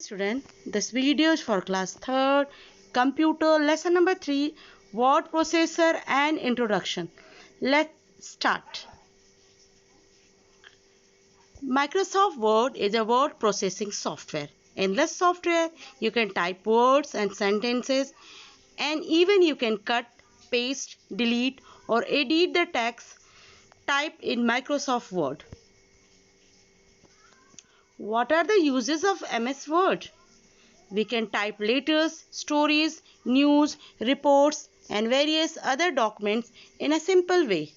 Student, this video is for class 3rd, computer lesson number 3, word processor and introduction. Let's start. Microsoft Word is a word processing software. In this software, you can type words and sentences, and even you can cut, paste, delete or edit the text typed in Microsoft Word. What are the uses of MS Word? We can type letters, stories, news, reports and various other documents in a simple way.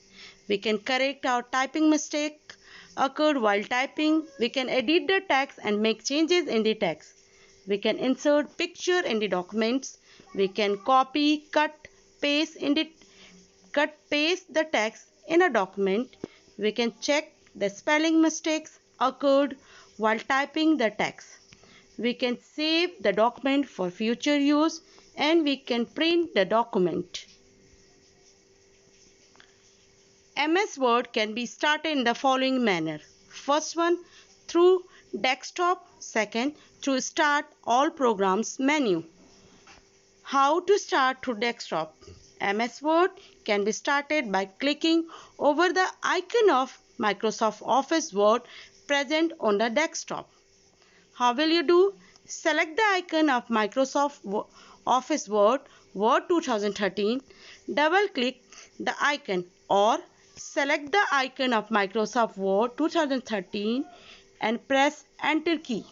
We can correct our typing mistake occurred while typing. We can edit the text and make changes in the text. We can insert picture in the documents. We can copy, paste the text in a document. We can check the spelling mistakes occurred while typing the text. We can save the document for future use and we can print the document. MS Word can be started in the following manner. First one, through desktop. Second, through start all programs menu. How to start through desktop? MS Word can be started by clicking over the icon of Microsoft Office Word present on the desktop. How will you do? Select the icon of Microsoft Office Word 2013. Double click the icon or select the icon of Microsoft Word 2013 and press Enter key.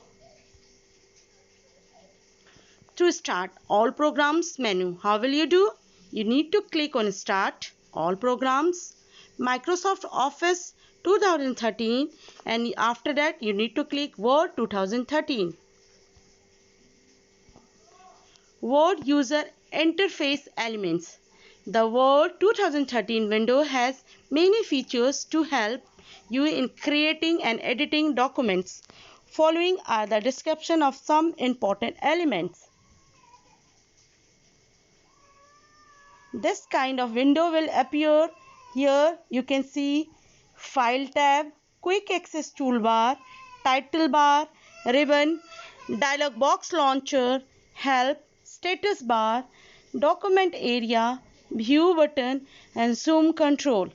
To start all programs menu, how will you do? You need to click on Start all programs, Microsoft Office 2013, and after that you need to click Word 2013. Word user interface elements. The Word 2013 window has many features to help you in creating and editing documents. Following are the description of some important elements. This kind of window will appear. Here you can see File tab, Quick Access Toolbar, Title bar, Ribbon, Dialog Box Launcher, Help, Status bar, Document area, View button and Zoom control.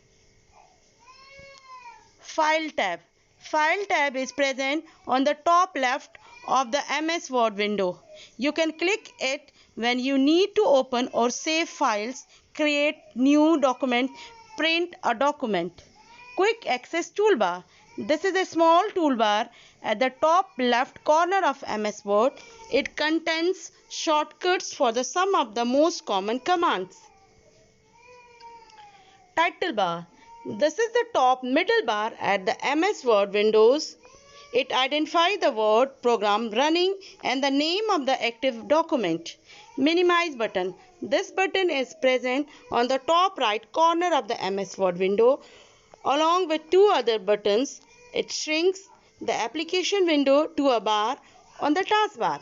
File tab. File tab is present on the top left of the MS Word window. You can click it when you need to open or save files, create new document, print a document. Quick Access Toolbar. This is a small toolbar at the top left corner of MS Word. It contains shortcuts for the some of the most common commands. Title bar. This is the top middle bar at the MS Word windows. It identifies the Word program running and the name of the active document. Minimize button. This button is present on the top right corner of the MS Word window along with two other buttons. It shrinks the application window to a bar on the taskbar.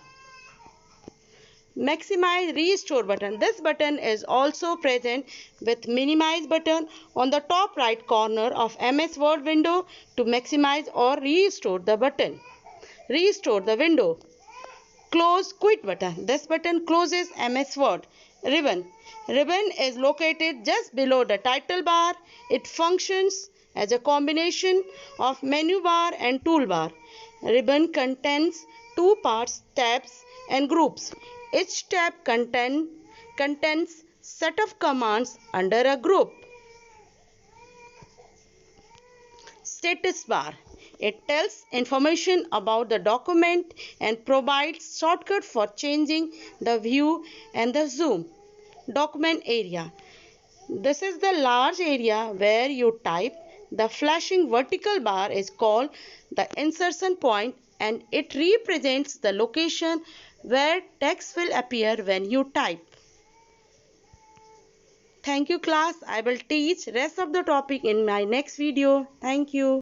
Maximize restore button. This button is also present with minimize button on the top right corner of MS Word window to maximize or restore the button. Restore the window. Close quit button. This button closes MS Word. Ribbon. Ribbon is located just below the title bar. It functions as a combination of menu bar and toolbar. Ribbon contains two parts, tabs and groups. Each tab contains set of commands under a group. Status bar. It tells information about the document and provides shortcut for changing the view and the zoom. Document area. This is the large area where you type. The flashing vertical bar is called the insertion point and it represents the location where text will appear when you type. Thank you class. I will teach rest of the topic in my next video. Thank you.